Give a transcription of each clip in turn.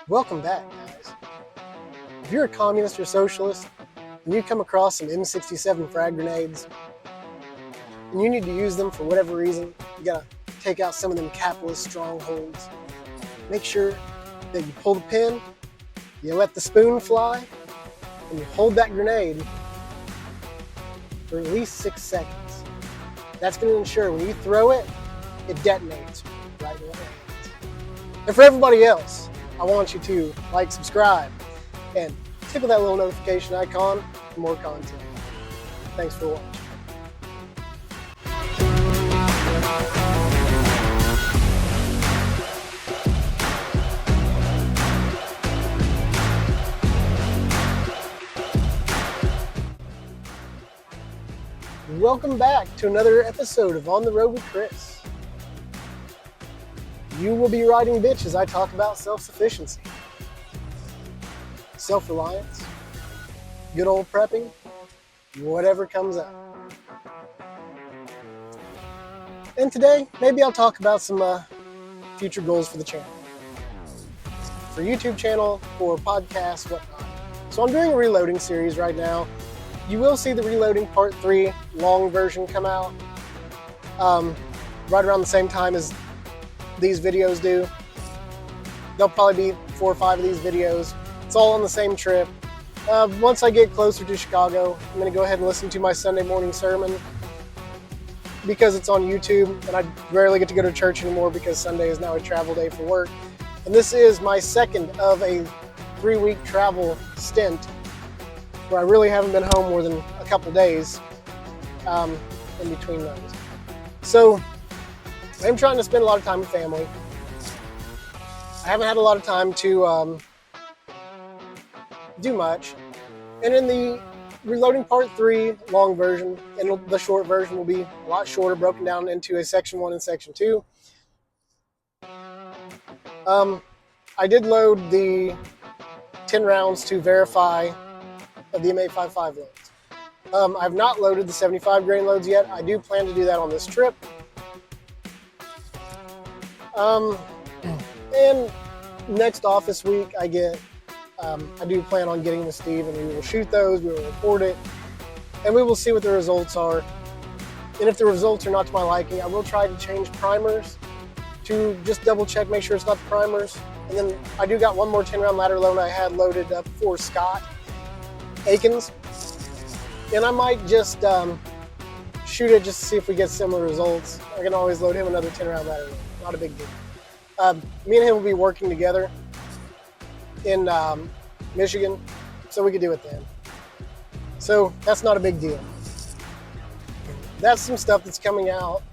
Welcome back, guys. If you're a communist or socialist and you come across some M67 frag grenades and you need to use them for whatever reason, you gotta take out some of them capitalist strongholds. Make sure that you pull the pin, you let the spoon fly, and you hold that grenade for at least 6 seconds. That's going to ensure when you throw it, it detonates right in your hands. And for everybody else, I want you to like, subscribe, and tickle that little notification icon for more content. Thanks for watching. Welcome back to another episode of On the Road with Chris. You will be riding bitch as I talk about self-sufficiency, self-reliance, good old prepping, whatever comes up. And today, maybe I'll talk about some future goals for the channel. For YouTube channel, for podcasts, whatnot. So I'm doing a reloading series right now. You will see the reloading part 3 long version come out right around the same time as these videos do. There'll probably be 4 or 5 of these videos. It's all on the same trip. Once I get closer to Chicago, I'm going to go ahead and listen to my Sunday morning sermon because it's on YouTube, and I rarely get to go to church anymore because Sunday is now a travel day for work. And this is my second of a 3-week travel stint where I really haven't been home more than a couple days in between those. So I'm trying to spend a lot of time with family. I haven't had a lot of time to do much. And in the reloading part 3 long version, and the short version will be a lot shorter, broken down into a section 1 and section 2. I did load the 10 rounds to verify of the M855 loads. I've not loaded the 75 grain loads yet. I do plan to do that on this trip. And next office week I do plan on getting with Steve, and we will shoot those, we will record it, and we will see what the results are. And if the results are not to my liking, I will try to change primers to just double check, make sure it's not the primers. And then I do got one more 10 round ladder load I had loaded up for Scott Akins, and I might just shoot it just to see if we get similar results. I can always load him another 10 round ladder load, not a big deal. Me and him will be working together in Michigan, so we could do it then. So that's not a big deal. That's some stuff that's coming out.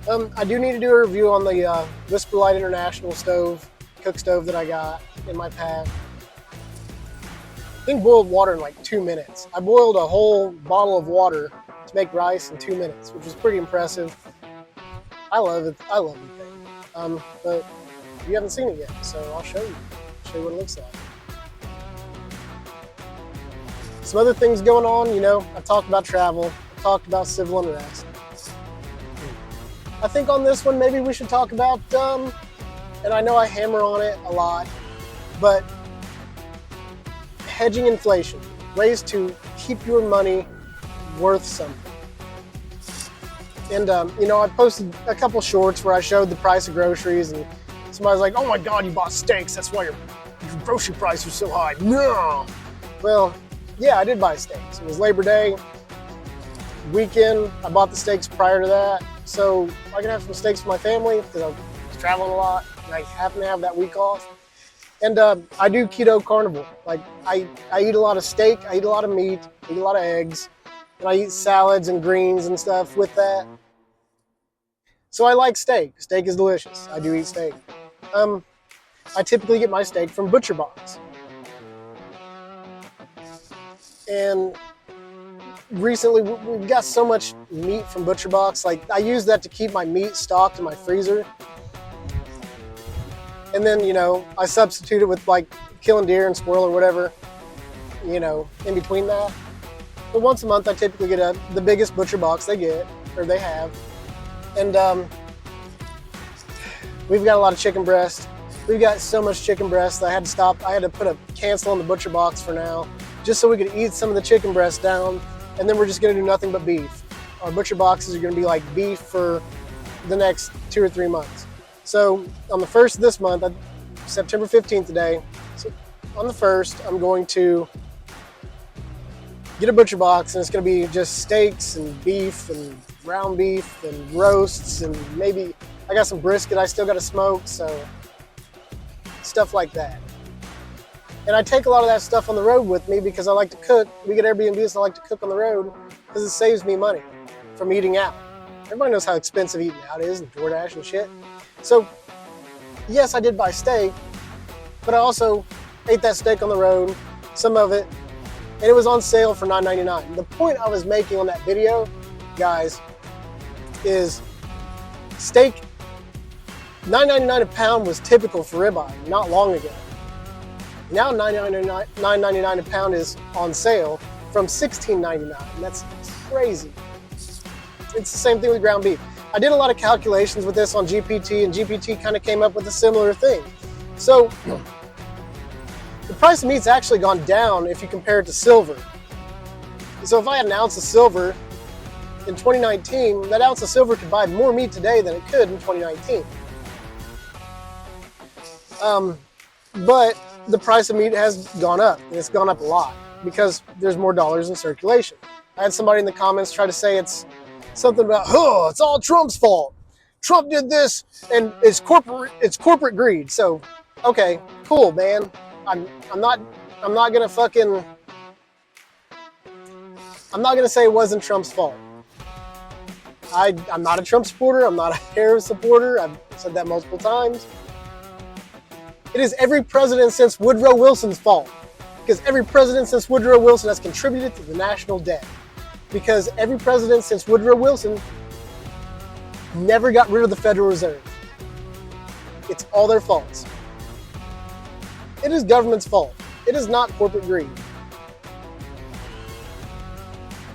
I do need to do a review on the Whisper Light International stove, cook stove that I got in my pack. I think boiled water in like 2 minutes. I boiled a whole bottle of water to make rice in 2 minutes, which was pretty impressive. I love it. I love the thing. But you haven't seen it yet, so I'll show you what it looks like. Some other things going on, I talked about travel, I talked about civil unrest. I think on this one, maybe we should talk about, and I know I hammer on it a lot, but hedging inflation, ways to keep your money worth something. And, I posted a couple shorts where I showed the price of groceries, and somebody's like, "Oh my God, you bought steaks. That's why your grocery price was so high." No. Well, yeah, I did buy steaks. It was Labor Day weekend. I bought the steaks prior to that, so I can have some steaks for my family because I was traveling a lot, and I happen to have that week off. And I do keto carnivore. Like I eat a lot of steak, I eat a lot of meat, I eat a lot of eggs, and I eat salads and greens and stuff with that. So I like steak. Steak is delicious. I do eat steak. I typically get my steak from Butcher Box. And recently we've got so much meat from Butcher Box. Like I use that to keep my meat stocked in my freezer. And then, I substitute it with like killing deer and squirrel or whatever, in between that. But once a month, I typically get the biggest Butcher Box they have. And we've got a lot of chicken breast. We've got so much chicken breast that I had to stop. I had to put a cancel on the butcher box for now, just so we could eat some of the chicken breast down, and then we're just gonna do nothing but beef. Our butcher boxes are gonna be like beef for the next 2 or 3 months. So on the 1st of this month, September 15th today, so on the 1st, I'm going to get a butcher box, and it's gonna be just steaks and beef and ground beef and roasts, and maybe I got some brisket I still gotta smoke, so stuff like that. And I take a lot of that stuff on the road with me because I like to cook. We get Airbnbs, so I like to cook on the road because it saves me money from eating out. Everybody knows how expensive eating out is, and DoorDash and shit. So, yes, I did buy steak, but I also ate that steak on the road, some of it, and it was on sale for $9.99. The point I was making on that video, guys, is steak, $9.99 a pound was typical for ribeye not long ago. Now $9.99 a pound is on sale from $16.99, and that's crazy. It's the same thing with ground beef. I did a lot of calculations with this on GPT, and GPT kind of came up with a similar thing. So the price of meat's actually gone down if you compare it to silver. So if I had an ounce of silver in 2019, that ounce of silver could buy more meat today than it could in 2019. But the price of meat has gone up, and it's gone up a lot because there's more dollars in circulation. I had somebody in the comments try to say it's something about, oh, it's all Trump's fault. Trump did this, and it's corporate greed. So, okay, cool, man. I'm not gonna say it wasn't Trump's fault. I'm not a Trump supporter. I'm not a Harris supporter. I've said that multiple times. It is every president since Woodrow Wilson's fault, because every president since Woodrow Wilson has contributed to the national debt. Because every president since Woodrow Wilson never got rid of the Federal Reserve. It's all their faults. It is government's fault. It is not corporate greed.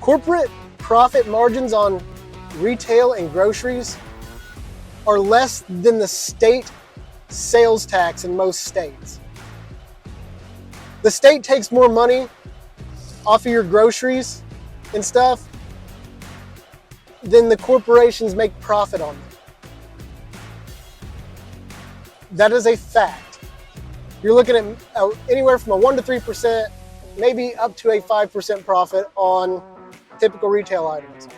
Corporate profit margins on retail and groceries are less than the state sales tax in most states. The state takes more money off of your groceries and stuff than the corporations make profit on them. That is a fact. You're looking at anywhere from a 1 to 3%, maybe up to a 5% profit on typical retail items.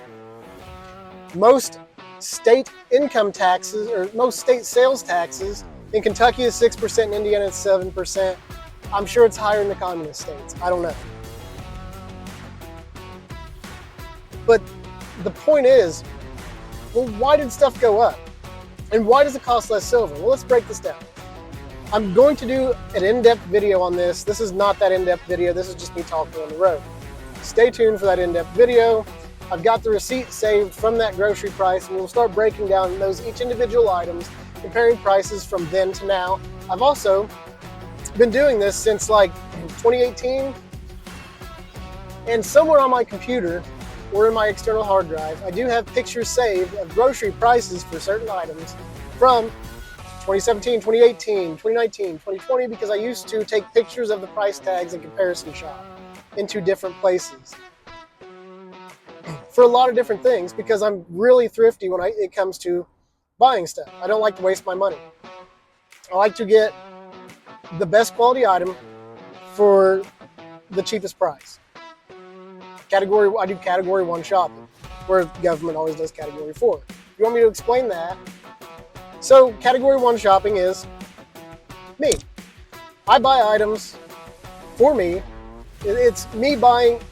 Most state income taxes, or most state sales taxes, in Kentucky is 6%, in Indiana it's 7%. I'm sure it's higher in the communist states. I don't know. But the point is, well, why did stuff go up? And why does it cost less silver? Well, let's break this down. I'm going to do an in-depth video on this. This is not that in-depth video. This is just me talking on the road. Stay tuned for that in-depth video. I've got the receipt saved from that grocery price, and we'll start breaking down each individual items, comparing prices from then to now. I've also been doing this since like 2018, and somewhere on my computer or in my external hard drive, I do have pictures saved of grocery prices for certain items from 2017, 2018, 2019, 2020, because I used to take pictures of the price tags and comparison shop into different places for a lot of different things, because I'm really thrifty when it comes to buying stuff. I don't like to waste my money. I like to get the best quality item for the cheapest price. I do category 1 shopping, where government always does category 4. You want me to explain that? So category 1 shopping is me. I buy items for me. It's me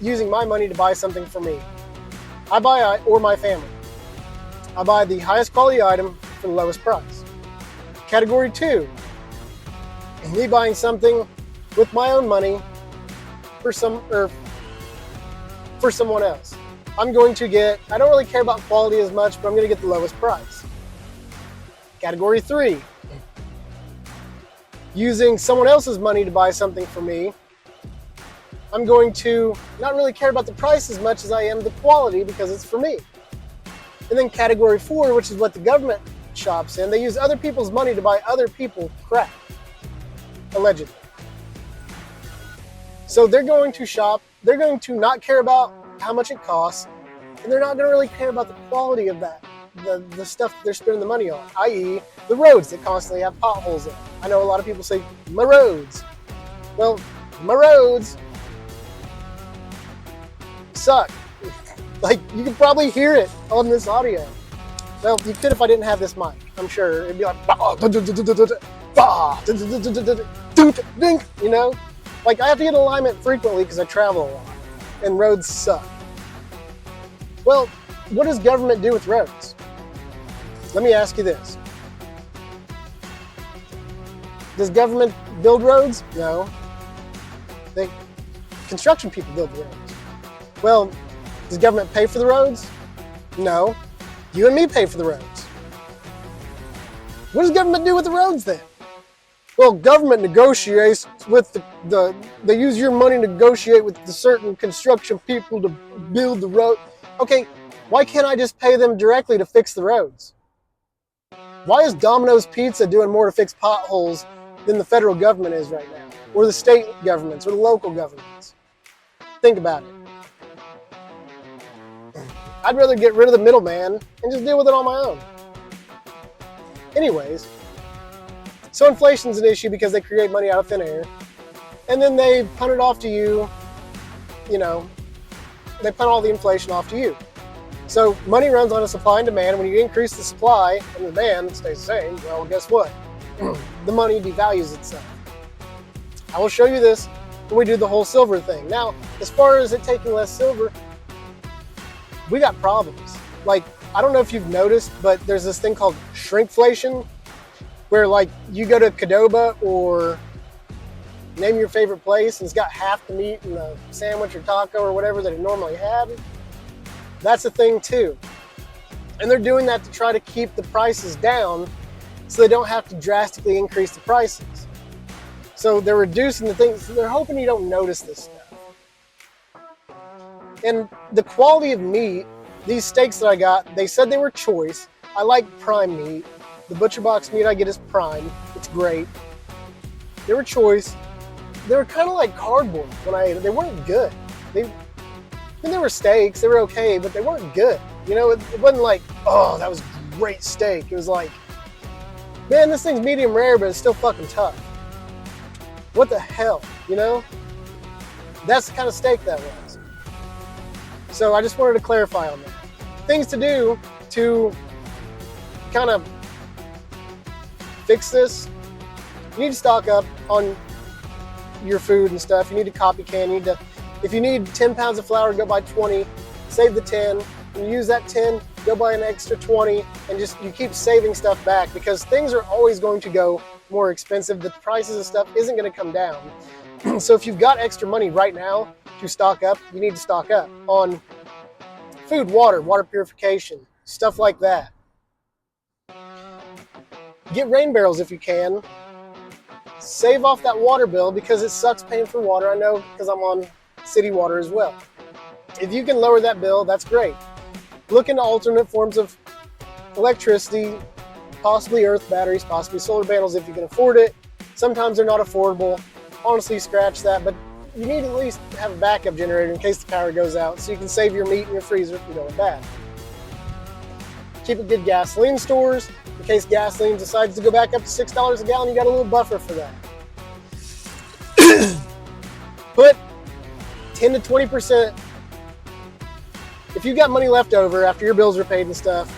using my money to buy something for me. Or my family. I buy the highest quality item for the lowest price. Category 2, me buying something with my own money for someone else. I don't really care about quality as much, but I'm going to get the lowest price. Category 3, using someone else's money to buy something for me. I'm going to not really care about the price as much as I am the quality, because it's for me. And then category 4, which is what the government shops in, they use other people's money to buy other people's crap. allegedly. So they're going to shop, they're going to not care about how much it costs, and they're not going to really care about the quality of that, the stuff that they're spending the money on, i.e. the roads that constantly have potholes in it. I know a lot of people say, my roads. Well, my roads suck. Like, you can probably hear it on this audio. Well, you could if I didn't have this mic. I'm sure it'd be like, you know? Like, I have to get alignment frequently because I travel a lot, and roads suck. Well, what does government do with roads? Let me ask you this. Does government build roads? No. Construction people build the roads. Well, does government pay for the roads? No. You and me pay for the roads. What does government do with the roads then? Well, government negotiates with they use your money to negotiate with the certain construction people to build the road. Okay, why can't I just pay them directly to fix the roads? Why is Domino's Pizza doing more to fix potholes than the federal government is right now? Or the state governments, or the local governments? Think about it. I'd rather get rid of the middleman and just deal with it on my own. Anyways, so inflation's an issue because they create money out of thin air, and then they punt it off to you, you know, they punt all the inflation off to you. So money runs on a supply and demand. When you increase the supply and the demand stays the same, well, guess what? The money devalues itself. I will show you this when we do the whole silver thing. Now, as far as it taking less silver, we got problems. Like, I don't know if you've noticed, but there's this thing called shrinkflation, where like you go to Qdoba or name your favorite place and it's got half the meat in the sandwich or taco or whatever that it normally had. That's a thing too. And they're doing that to try to keep the prices down so they don't have to drastically increase the prices. So they're reducing the things. They're hoping you don't notice this stuff. And the quality of meat, these steaks that I got, they said they were choice. I like prime meat. The butcher box meat I get is prime. It's great. They were choice. They were kind of like cardboard when I ate it. They weren't good. They were steaks. They were okay, but they weren't good. You know, it wasn't like, oh, that was great steak. It was like, man, this thing's medium rare, but it's still fucking tough. What the hell, you know? That's the kind of steak that was. So I just wanted to clarify on that. Things to do to kind of fix this. You need to stock up on your food and stuff. You need a copy can. You need to, if you need 10 pounds of flour, go buy 20. Save the 10. And use that 10, go buy an extra 20, and just you keep saving stuff back because things are always going to go more expensive. The prices of stuff isn't going to come down. So if you've got extra money right now to stock up, you need to stock up on food, water purification, stuff like that. Get rain barrels if you can. Save off that water bill because it sucks paying for water. I know because I'm on city water as well. If you can lower that bill, that's great. Look into alternate forms of electricity, possibly earth batteries, possibly solar panels if you can afford it. Sometimes they're not affordable. Honestly, scratch that, but you need to at least have a backup generator in case the power goes out so you can save your meat in your freezer from going bad. Keep a good gasoline stores in case gasoline decides to go back up to $6 a gallon. You got a little buffer for that. Put 10 to 20%. If you've got money left over after your bills are paid and stuff,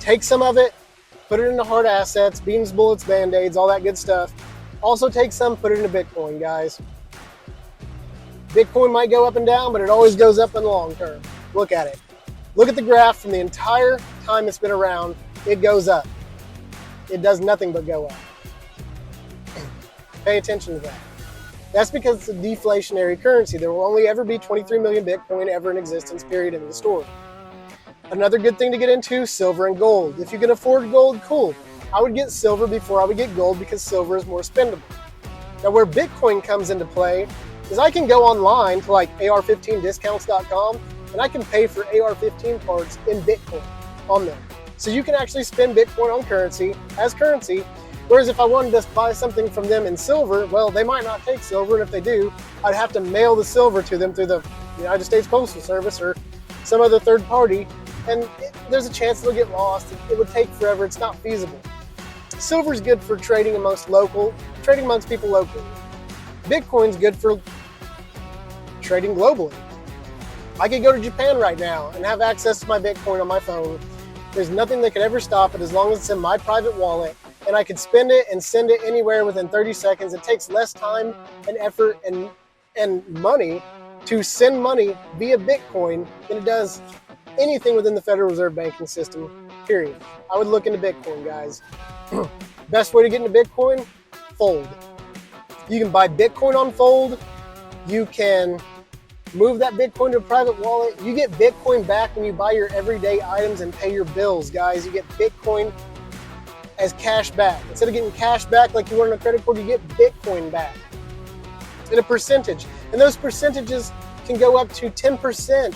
take some of it, put it into hard assets, beans, bullets, band-aids, all that good stuff. Also take some, put it into Bitcoin, guys. Bitcoin might go up and down, but it always goes up in the long term. Look at it. Look at the graph from the entire time it's been around. It goes up. It does nothing but go up. Pay attention to that. That's because it's a deflationary currency. There will only ever be 23 million Bitcoin ever in existence, period, in the story. Another good thing to get into, silver and gold. If you can afford gold, cool. I would get silver before I would get gold because silver is more spendable. Now where Bitcoin comes into play is I can go online to like AR15discounts.com and I can pay for AR15 parts in Bitcoin on there. So you can actually spend Bitcoin on currency as currency Whereas if I wanted to buy something from them in silver, well, they might not take silver, and if they do, I'd have to mail the silver to them through the United States Postal Service or some other third party, and there's a chance it'll get lost. It would take forever. It's not feasible. Silver's good for trading amongst people locally. Bitcoin's good for trading globally. I could go to Japan right now and have access to my Bitcoin on my phone. There's nothing that could ever stop it as long as it's in my private wallet, and I could spend it and send it anywhere within 30 seconds. It takes less time and effort and money to send money via Bitcoin than it does anything within the Federal Reserve banking system, period. I would look into Bitcoin, guys. Best way to get into Bitcoin? Fold. You can buy Bitcoin on Fold. You can move that Bitcoin to a private wallet. You get Bitcoin back when you buy your everyday items and pay your bills, guys. You get Bitcoin as cash back. Instead of getting cash back like you would on a credit card, you get Bitcoin back in a percentage. And those percentages can go up to 10%.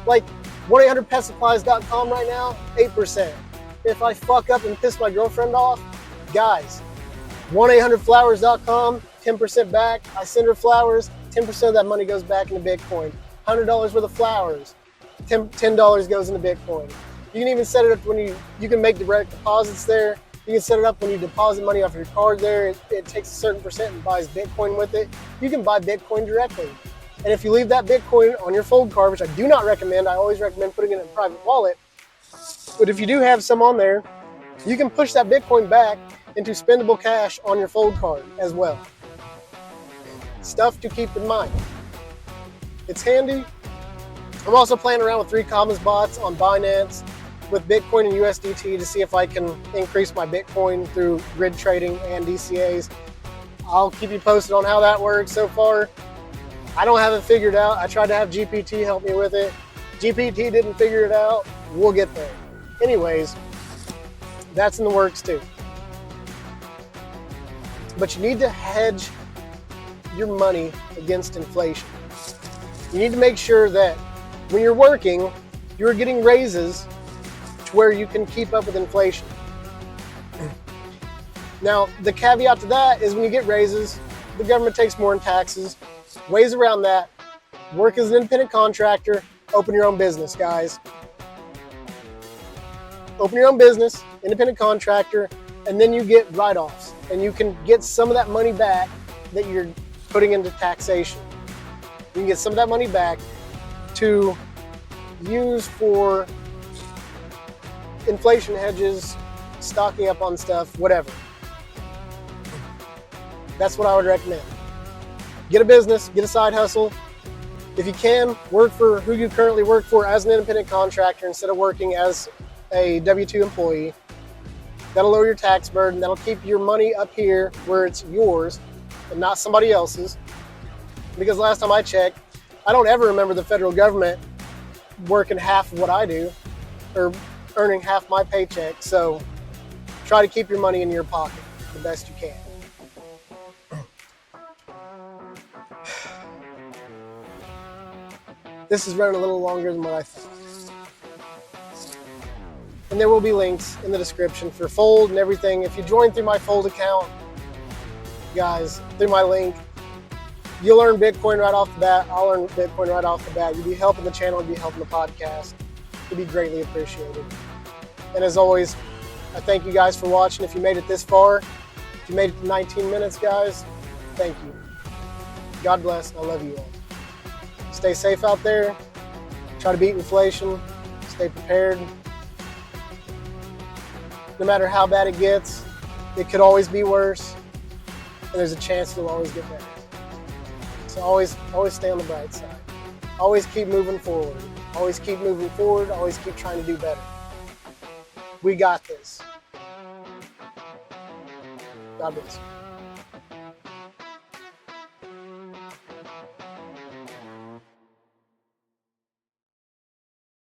Like 1-800-PetSupplies.com right now, 8%. If I fuck up and piss my girlfriend off, guys, 1-800-Flowers.com, 10% back. I send her flowers, 10% of that money goes back into Bitcoin. $100 worth of flowers, $10 goes into Bitcoin. You can even set it up when you can make direct deposits there. You can set it up when you deposit money off your card there. It takes a certain percent and buys Bitcoin with it. You can buy Bitcoin directly. And if you leave that Bitcoin on your Fold card, which I do not recommend, I always recommend putting it in a private wallet. But if you do have some on there, you can push that Bitcoin back into spendable cash on your Fold card as well. Stuff to keep in mind. It's handy. I'm also playing around with 3 Commons bots on Binance with Bitcoin and USDT to see if I can increase my Bitcoin through grid trading and DCAs. I'll keep you posted on how that works. So far, I don't have it figured out. I tried to have GPT help me with it. GPT didn't figure it out. We'll get there. Anyways, that's in the works too. But you need to hedge your money against inflation. You need to make sure that when you're working, you're getting raises to where you can keep up with inflation. Now, the caveat to that is when you get raises, the government takes more in taxes. Ways around that: work as an independent contractor, open your own business, guys. Open your own business, independent contractor, and then you get write-offs, and you can get some of that money back that you're putting into taxation. You can get some of that money back to use for inflation hedges, stocking up on stuff, whatever. That's what I would recommend. Get a business, get a side hustle. If you can, work for who you currently work for as an independent contractor instead of working as a W-2 employee. That'll lower your tax burden. That'll keep your money up here where it's yours and not somebody else's. Because last time I checked, I don't ever remember the federal government working half of what I do or earning half my paycheck. So try to keep your money in your pocket the best you can. This is running a little longer than what I thought. And there will be links in the description for Fold and everything. If you join through my Fold account, guys, through my link, you'll earn Bitcoin right off the bat. I'll earn Bitcoin right off the bat. You'll be helping the channel, you'll be helping the podcast. It'll be greatly appreciated. And as always, I thank you guys for watching. If you made it this far, if you made it to 19 minutes, guys, thank you. God bless, and I love you all. Stay safe out there. Try to beat inflation. Stay prepared. No matter how bad it gets, it could always be worse. And there's a chance it'll always get better. So always stay on the bright side. Always keep moving forward. Always keep moving forward. Always keep trying to do better. We got this. God bless you.